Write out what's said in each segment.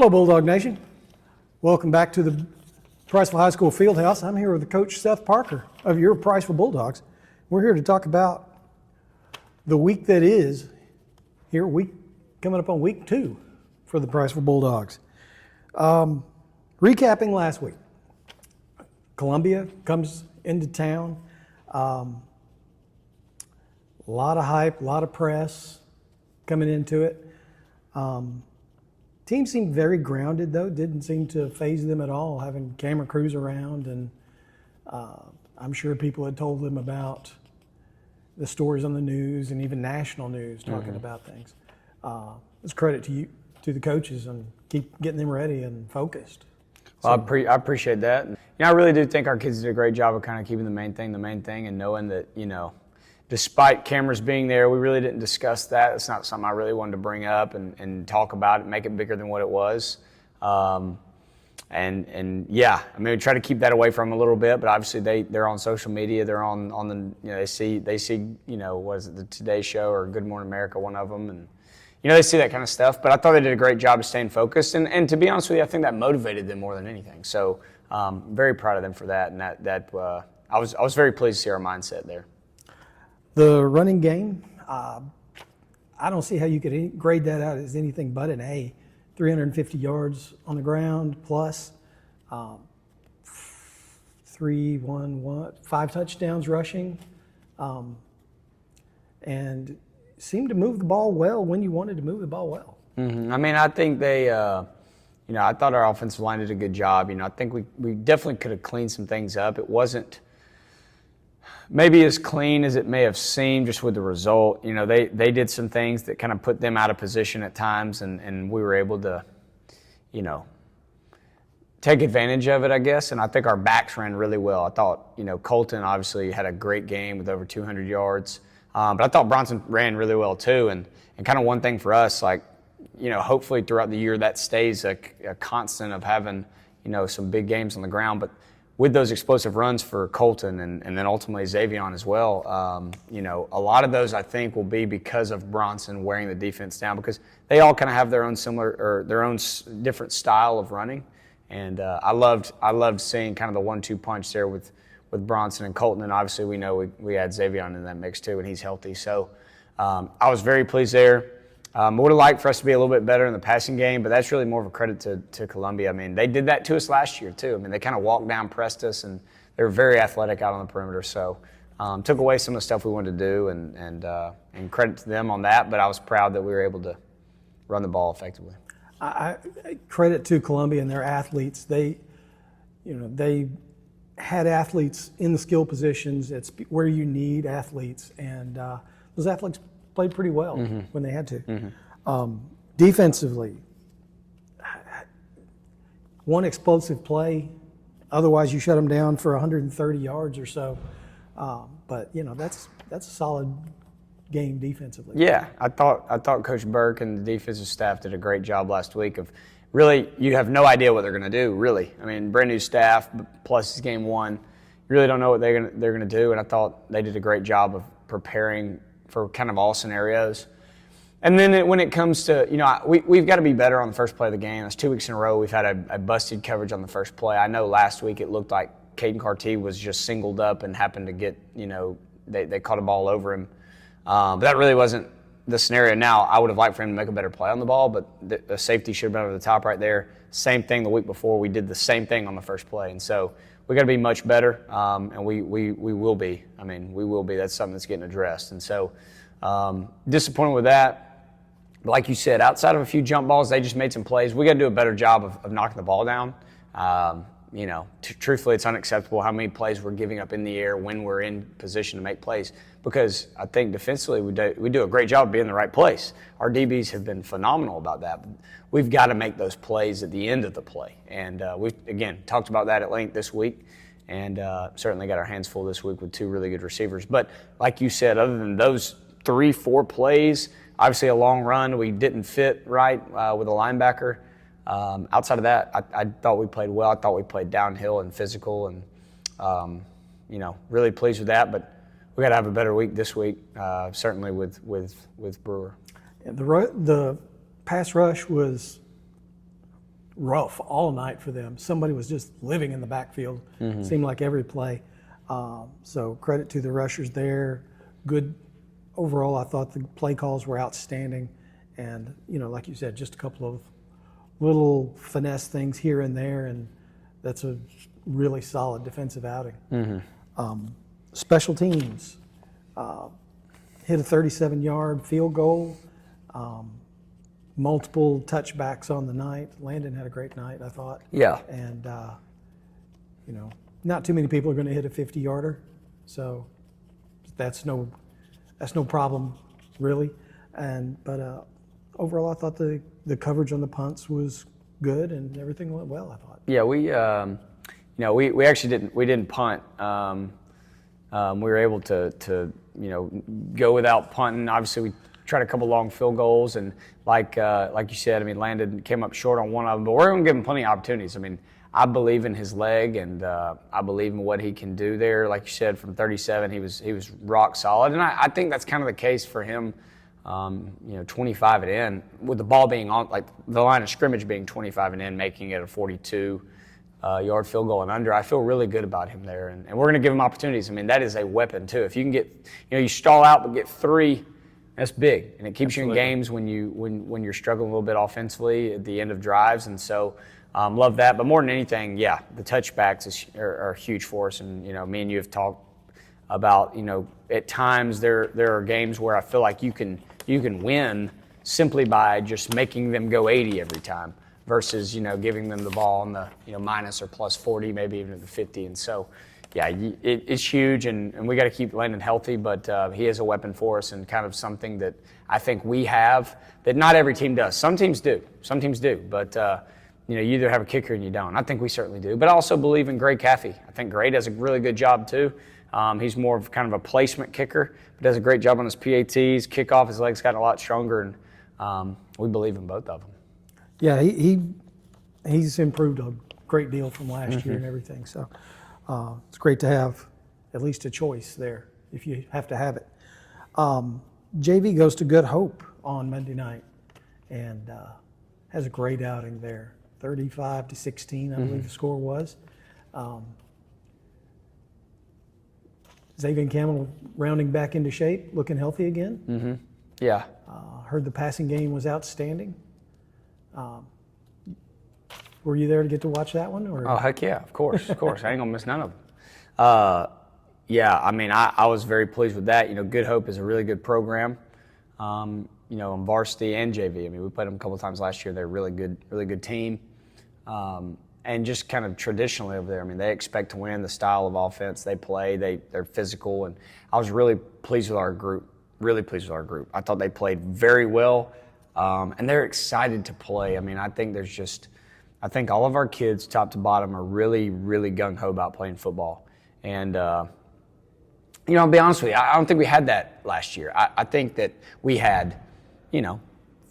Hello, Bulldog Nation. Welcome back to the Priceville High School Fieldhouse. I'm here with Coach Seth Parker of your Priceville Bulldogs. We're here to talk about the week that is here, coming up on week 2 for the Priceville Bulldogs. Recapping last week, Columbia comes into town. A lot of hype, a lot of press coming into it. Team seemed very grounded, though. Didn't seem to faze them at all, having camera crews around. And I'm sure people had told them about the stories on the news and even national news talking about things. It's credit to you, to the coaches, and keep getting them ready and focused. Well, I appreciate that. And, I really do think our kids did a great job of kind of keeping the main thing, and knowing that, despite cameras being there, we really didn't discuss that. It's not something I really wanted to bring up and talk about it, make it bigger than what it was. We try to keep that away from them a little bit, but obviously they're on social media. They're on the, they see, what is it, the Today Show or Good Morning America, one of them, and, they see that kind of stuff. But I thought they did a great job of staying focused, and to be honest with you, I think that motivated them more than anything. So very proud of them for that, and I was very pleased to see our mindset there. The running game, I don't see how you could grade that out as anything but an A. 350 yards on the ground plus 5 touchdowns rushing, and seemed to move the ball well when you wanted to move the ball well. Mm-hmm. I mean, I think they, I thought our offensive line did a good job. I think we definitely could have cleaned some things up. It wasn't maybe as clean as it may have seemed just with the result. They did some things that kind of put them out of position at times, and we were able to, take advantage of it, I guess. And I think our backs ran really well. I thought, Colton obviously had a great game with over 200 yards. But I thought Bronson ran really well too. And kind of one thing for us, hopefully throughout the year that stays a constant of having, some big games on the ground. But with those explosive runs for Colton and then ultimately Xavion as well, a lot of those I think will be because of Bronson wearing the defense down, because they all kind of have their own similar or their own different style of running. And I loved seeing kind of the 1-2 punch there with Bronson and Colton, and obviously we know we had Xavion in that mix too, and he's healthy. So I was very pleased there. I would have liked for us to be a little bit better in the passing game, but that's really more of a credit to Columbia. I mean, they did that to us last year too. I mean, they kind of walked down, pressed us, and they were very athletic out on the perimeter. So took away some of the stuff we wanted to do, and credit to them on that. But I was proud that we were able to run the ball effectively. I credit to Columbia and their athletes. They had athletes in the skill positions. It's where you need athletes, and those athletes played pretty well when they had to. Mm-hmm. Defensively, one explosive play, otherwise you shut them down for 130 yards or so. But that's a solid game defensively. Yeah, I thought Coach Burke and the defensive staff did a great job last week of. Really, you have no idea what they're going to do, really. I mean, brand new staff, plus it's game 1. You really don't know what they're going to do, and I thought they did a great job of preparing for kind of all scenarios. And then when it comes to, we've got to be better on the first play of the game. That's 2 weeks in a row we've had a busted coverage on the first play. I know last week it looked like Caden Carty was just singled up and happened to get, they caught a ball over him. But that really wasn't the scenario. Now, I would have liked for him to make a better play on the ball, but the safety should have been over the top right there. Same thing the week before. We did the same thing on the first play. And so we got to be much better, and we will be. I mean, we will be. That's something that's getting addressed. And so disappointed with that. But like you said, outside of a few jump balls, they just made some plays. We got to do a better job of knocking the ball down. Truthfully, it's unacceptable how many plays we're giving up in the air when we're in position to make plays, because I think defensively we do a great job of being in the right place. Our DBs have been phenomenal about that. But we've got to make those plays at the end of the play. And we've, again, talked about that at length this week, and certainly got our hands full this week with 2 really good receivers. But like you said, other than those 3-4 plays, obviously a long run we didn't fit right with a linebacker. Outside of that, I thought we played well. I thought we played downhill and physical, and really pleased with that. But we got to have a better week this week, certainly with Brewer. The pass rush was rough all night for them. Somebody was just living in the backfield. Seemed like every play. So credit to the rushers there. Good overall. I thought the play calls were outstanding, and like you said, just a couple of little finesse things here and there, and that's a really solid defensive outing. Special teams hit a 37-yard field goal. Multiple touchbacks on the night. Landon had a great night, I thought. Yeah. And, not too many people are going to hit a 50-yarder, so that's no problem, really. But overall, I thought the coverage on the punts was good and everything went well, I thought. Yeah, we actually didn't punt. We were able to go without punting. Obviously, we tried a couple long field goals, and like you said, I mean, Landon came up short on one of them, but we're going to give him plenty of opportunities. I mean, I believe in his leg, and I believe in what he can do there. Like you said, from 37, he was rock solid, and I think that's kind of the case for him. 25 and in, with the ball being on, like the line of scrimmage being 25 and in, making it a 42-yard field goal and under. I feel really good about him there, and we're going to give him opportunities. I mean, that is a weapon too. If you can get, you stall out but get 3. That's big, and it keeps you in games when you're struggling a little bit offensively at the end of drives, and so love that. But more than anything, yeah, the touchbacks are huge for us, and me and you have talked about at times there are games where I feel like you can win simply by just making them go 80 every time versus giving them the ball on the minus or plus 40, maybe even at the 50, and so. Yeah, it's huge, and we got to keep Landon healthy, but he is a weapon for us and kind of something that I think we have that not every team does. Some teams do, but you either have a kicker and you don't. I think we certainly do, but I also believe in Gray Caffey. I think Gray does a really good job too. He's more of kind of a placement kicker, but does a great job on his PATs, kickoff. His legs got a lot stronger, and we believe in both of them. Yeah, he's improved a great deal from last year and everything, so. It's great to have at least a choice there if you have to have it. JV goes to Good Hope on Monday night and has a great outing there. 35-16, I believe the score was. Xavier Campbell rounding back into shape, looking healthy again. Yeah. Heard the passing game was outstanding. Were you there to get to watch that one? Or? Oh, heck yeah, of course. I ain't going to miss none of them. Yeah, I mean, I was very pleased with that. Good Hope is a really good program, in varsity and JV. I mean, we played them a couple of times last year. They're a really good team. And just kind of traditionally over there, I mean, they expect to win the style of offense they play. They're physical, and I was really pleased with our group. I thought they played very well, and they're excited to play. I mean, I think all of our kids, top to bottom, are really, really gung-ho about playing football. And, I'll be honest with you, I don't think we had that last year. I think that we had,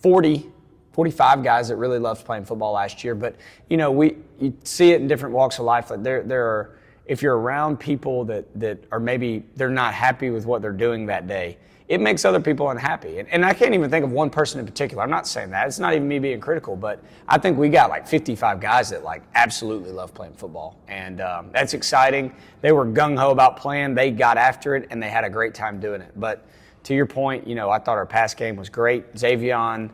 40, 45 guys that really loved playing football last year. But, you see it in different walks of life. Like there are, if you're around people that are maybe they're not happy with what they're doing that day, it makes other people unhappy. And I can't even think of one person in particular. I'm not saying that. It's not even me being critical, but I think we got like 55 guys that like absolutely love playing football. And that's exciting. They were gung-ho about playing. They got after it, and they had a great time doing it. But to your point, I thought our pass game was great. Xavier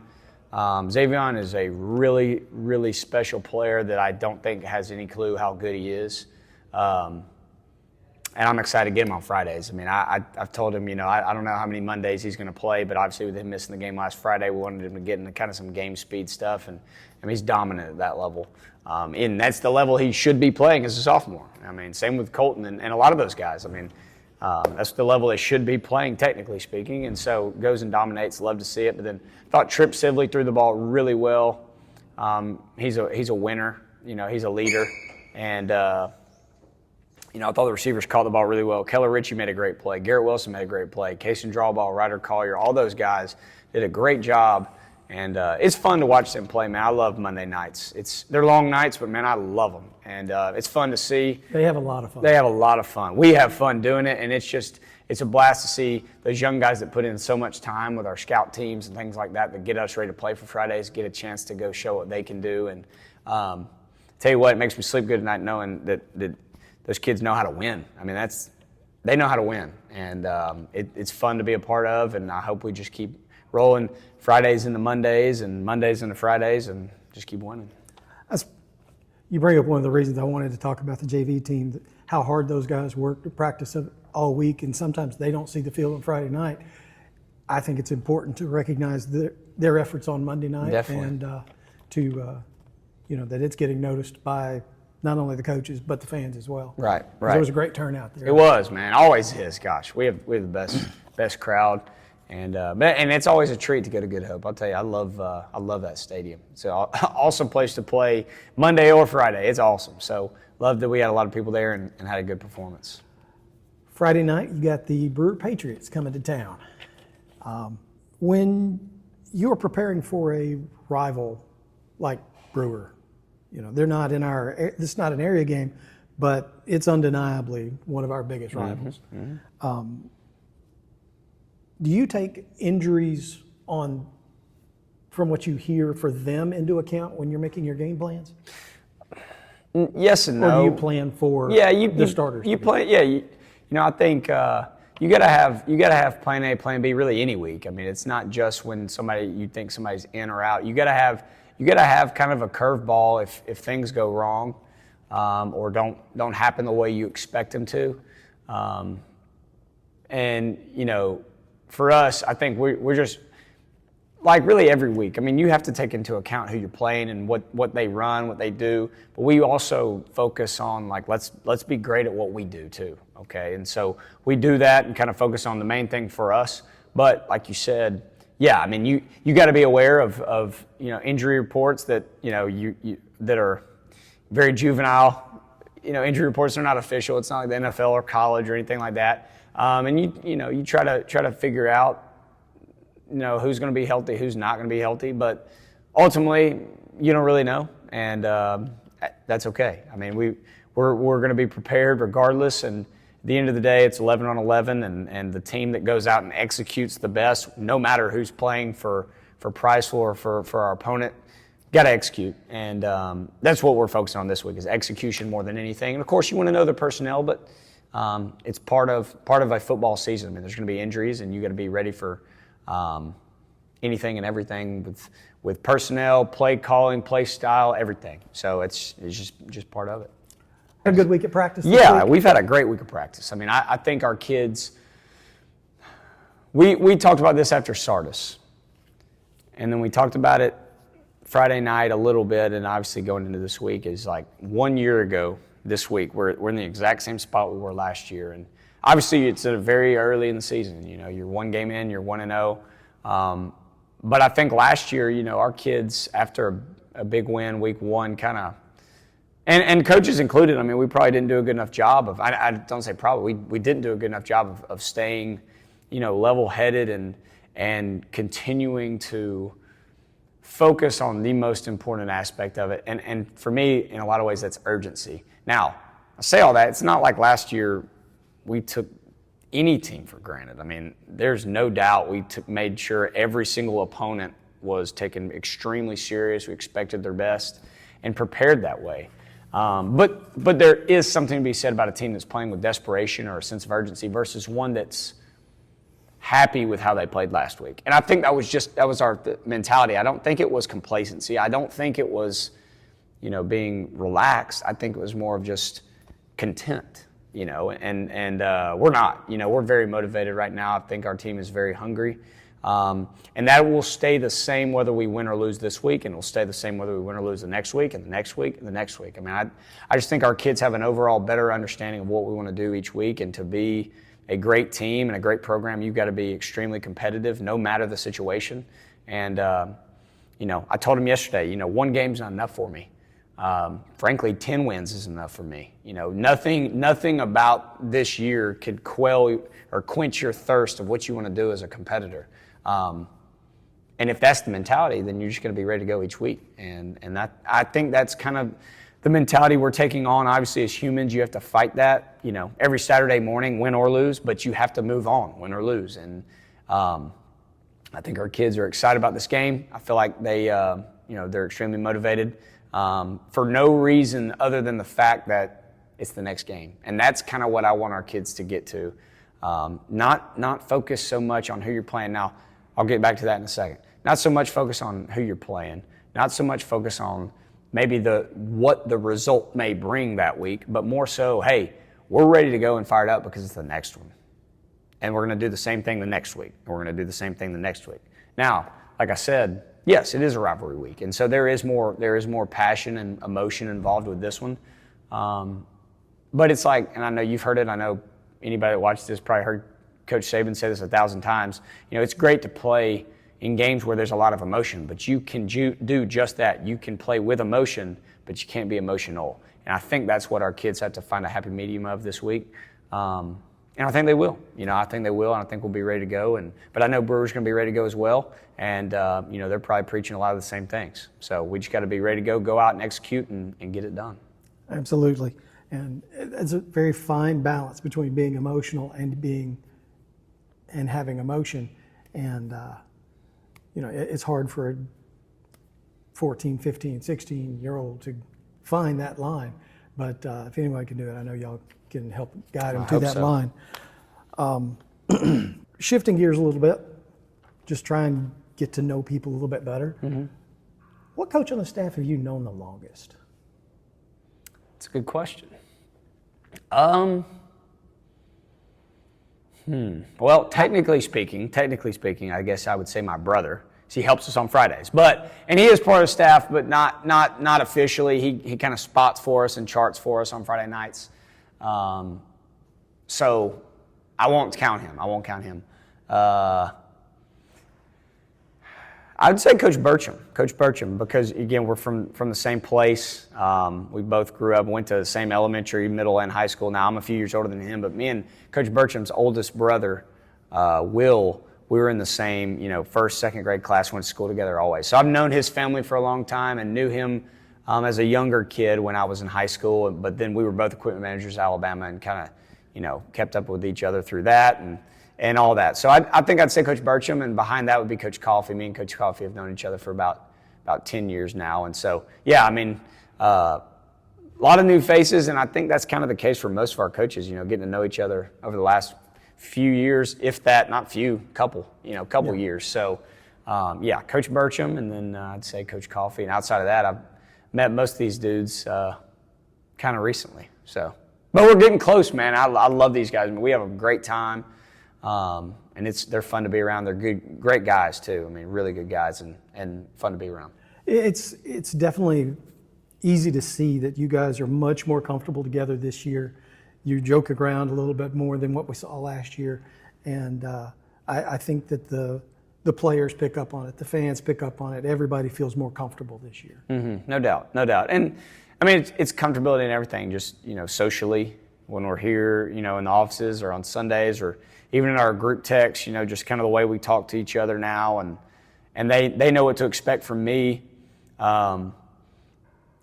is a really, really special player that I don't think has any clue how good he is. And I'm excited to get him on Fridays. I mean, I've told him, I don't know how many Mondays he's going to play, but obviously with him missing the game last Friday, we wanted him to get into kind of some game speed stuff, and I mean, he's dominant at that level. And that's the level he should be playing as a sophomore. I mean, same with Colton and a lot of those guys. I mean, that's the level they should be playing, technically speaking, and so goes and dominates. Love to see it. But then thought Tripp Sibley threw the ball really well. He's a winner. He's a leader, and I thought the receivers caught the ball really well. Keller Ritchie made a great play. Garrett Wilson made a great play. Cason Drawball, Ryder Collier, all those guys did a great job. And it's fun to watch them play, man. I love Monday nights. They're long nights, but, man, I love them. And it's fun to see. They have a lot of fun. They have a lot of fun. We have fun doing it, and it's it's a blast to see those young guys that put in so much time with our scout teams and things like that get us ready to play for Fridays, get a chance to go show what they can do. And tell you what, it makes me sleep good at night knowing that those kids know how to win. I mean, they know how to win, and it's fun to be a part of, and I hope we just keep rolling Fridays into Mondays and Mondays into Fridays and just keep winning. You bring up one of the reasons I wanted to talk about the JV team, how hard those guys work to practice all week, and sometimes they don't see the field on Friday night. I think it's important to recognize their efforts on Monday night. Definitely. And that it's getting noticed by not only the coaches but the fans as well. Right. There was a great turnout there. It was, man. Always is. Gosh, we have the best crowd. And it's always a treat to go to Good Hope. I'll tell you, I love that stadium. It's an awesome place to play Monday or Friday. It's awesome. So love that we had a lot of people there and had a good performance. Friday night, you got the Brewer Patriots coming to town. When you're preparing for a rival like Brewer, they're not this is not an area game, but it's undeniably one of our biggest rivals. Mm-hmm. Do you take injuries from what you hear for them into account when you're making your game plans? Yes and no. Or do you plan for the starters? You plan. Yeah. I think you gotta have plan A, plan B really any week. I mean, it's not just when you think somebody's in or out. You gotta have kind of a curveball if things go wrong or don't happen the way you expect them to. For us, I think we're just like really every week. I mean, you have to take into account who you're playing and what they run, what they do. But we also focus on like let's be great at what we do too. Okay, and so we do that and kind of focus on the main thing for us. But like you said, yeah, I mean you got to be aware of injury reports that that are very juvenile. Injury reports are not official. It's not like the NFL or college or anything like that. And you try to figure out who's going to be healthy, who's not going to be healthy, but ultimately you don't really know, and that's okay. I mean we're going to be prepared regardless, and at the end of the day it's 11 on 11, and the team that goes out and executes the best, no matter who's playing for Priceville or for our opponent, got to execute, and that's what we're focusing on this week is execution more than anything. And of course you want to know the personnel, but it's part of a football season. I mean, there's going to be injuries, and you got to be ready for anything and everything with personnel, play calling, play style, everything. So it's just part of it. A good week at practice. Yeah, we've had a great week of practice. I mean, I think our kids. We talked about this after Sardis, and then we talked about it Friday night a little bit, and obviously going into this week is like 1 year ago. This week, we're in the exact same spot we were last year, and obviously it's very early in the season. You're one game in, you're 1-0, but I think last year, our kids after a big win, week one, kind of, and coaches included. I mean, we probably didn't do a good enough job of. I don't say probably. We didn't do a good enough job of staying, level-headed and continuing to focus on the most important aspect of it. And for me, in a lot of ways, that's urgency. Now, I say all that, it's not like last year we took any team for granted. I mean, there's no doubt we made sure every single opponent was taken extremely serious. We expected their best and prepared that way. But there is something to be said about a team that's playing with desperation or a sense of urgency versus one that's happy with how they played last week. And I think that was our mentality. I don't think it was complacency. I don't think it was, being relaxed. I think it was more of just content, and we're not. We're very motivated right now. I think our team is very hungry. And that will stay the same whether we win or lose this week, and it'll stay the same whether we win or lose the next week and the next week and the next week. I mean, I just think our kids have an overall better understanding of what we want to do each week, and to be a great team and a great program, you've got to be extremely competitive no matter the situation. And, I told him yesterday, one game's not enough for me. Frankly, 10 wins is enough for me. Nothing about this year could quell or quench your thirst of what you want to do as a competitor. And if that's the mentality, then you're just going to be ready to go each week. And that, I think that's kind of the mentality we're taking on. Obviously, as humans, you have to fight that, every Saturday morning, win or lose, but you have to move on, win or lose. And I think our kids are excited about this game. I feel like they're extremely motivated for no reason other than the fact that it's the next game. And that's kind of what I want our kids to get to. Not focus so much on who you're playing. Now, I'll get back to that in a second. Not so much focus on who you're playing. Not so much focus on maybe what the result may bring that week, but more so, hey, we're ready to go and fired up because it's the next one. And we're going to do the same thing the next week. And we're going to do the same thing the next week. Now, like I said, yes, it is a rivalry week. And so there is more passion and emotion involved with this one. But it's like, and I know you've heard it, I know anybody that watches this probably heard Coach Saban say this 1,000 times. It's great to play in games where there's a lot of emotion, but you can do just that. You can play with emotion, but you can't be emotional. And I think that's what our kids have to find a happy medium of this week. And I think they will. I think they will, and I think we'll be ready to go. But I know Brewer's going to be ready to go as well. And, they're probably preaching a lot of the same things. So we just got to be ready to go out and execute and get it done. Absolutely. And it's a very fine balance between being emotional and having emotion. And, it's hard for a 14, 15, 16-year-old to find that line. But if anyone can do it, I know y'all can help guide them to that line. Shifting gears a little bit, just try and get to know people a little bit better. Mm-hmm. What coach on the staff have you known the longest? That's a good question. Well, technically speaking, I guess I would say my brother. He helps us on Fridays, and he is part of the staff, but not officially. He kind of spots for us and charts for us on Friday nights. So I won't count him. I'd say Coach Burcham, because again, we're from the same place. We both grew up, went to the same elementary, middle, and high school. Now I'm a few years older than him, but me and Coach Burcham's oldest brother, Will, we were in the same, first, second grade class, went to school together always. So I've known his family for a long time and knew him as a younger kid when I was in high school. But then we were both equipment managers at Alabama and kind of, kept up with each other through that and all that. So I think I'd say Coach Burcham, and behind that would be Coach Coffey. Me and Coach Coffey have known each other for about 10 years now. And so, yeah, a lot of new faces, and I think that's kind of the case for most of our coaches, getting to know each other over the last few years, if that, not few, couple years. So, Coach Burcham, and then I'd say Coach Coffey. And outside of that, I've met most of these dudes kind of recently. So, but we're getting close, man. I love these guys. We have a great time. And they're fun to be around. They're great guys too. Really good guys and fun to be around. It's definitely easy to see that you guys are much more comfortable together this year. You joke around a little bit more than what we saw last year, and I think that the players pick up on it, the fans pick up on it. Everybody feels more comfortable this year. Mm-hmm. No doubt. And it's comfortability in everything. Just socially when we're here, in the offices or on Sundays or even in our group text, just kind of the way we talk to each other now, and they know what to expect from me.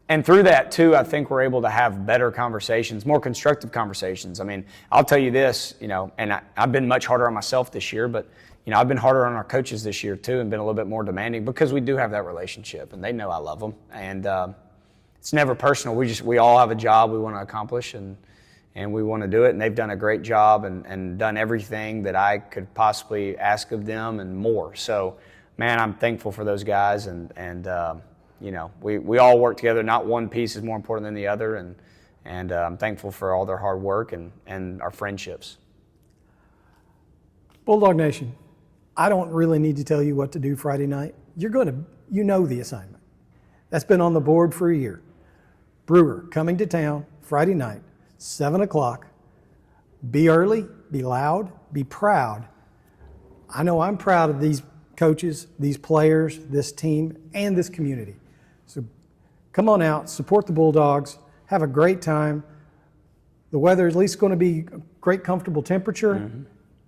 And through that, too, I think we're able to have better conversations, more constructive conversations. I'll tell you this, and I've been much harder on myself this year, but, I've been harder on our coaches this year, too, and been a little bit more demanding because we do have that relationship, and they know I love them. And it's never personal. We all have a job we want to accomplish, and we want to do it, and they've done a great job and done everything that I could possibly ask of them and more. So, man, I'm thankful for those guys, and we all work together. Not one piece is more important than the other, and I'm thankful for all their hard work and our friendships. Bulldog Nation, I don't really need to tell you what to do Friday night. You know the assignment. That's been on the board for a year. Brewer coming to town Friday night, 7 o'clock. Be early, be loud, be proud. I know I'm proud of these coaches, these players, this team, and this community. So come on out, support the Bulldogs, have a great time. The weather is at least going to be a great, comfortable temperature. Mm-hmm.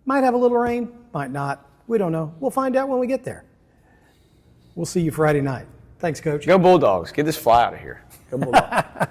Might have a little rain, might not. We don't know. We'll find out when we get there. We'll see you Friday night. Thanks, Coach. Go Bulldogs. Get this fly out of here. Go Bulldogs.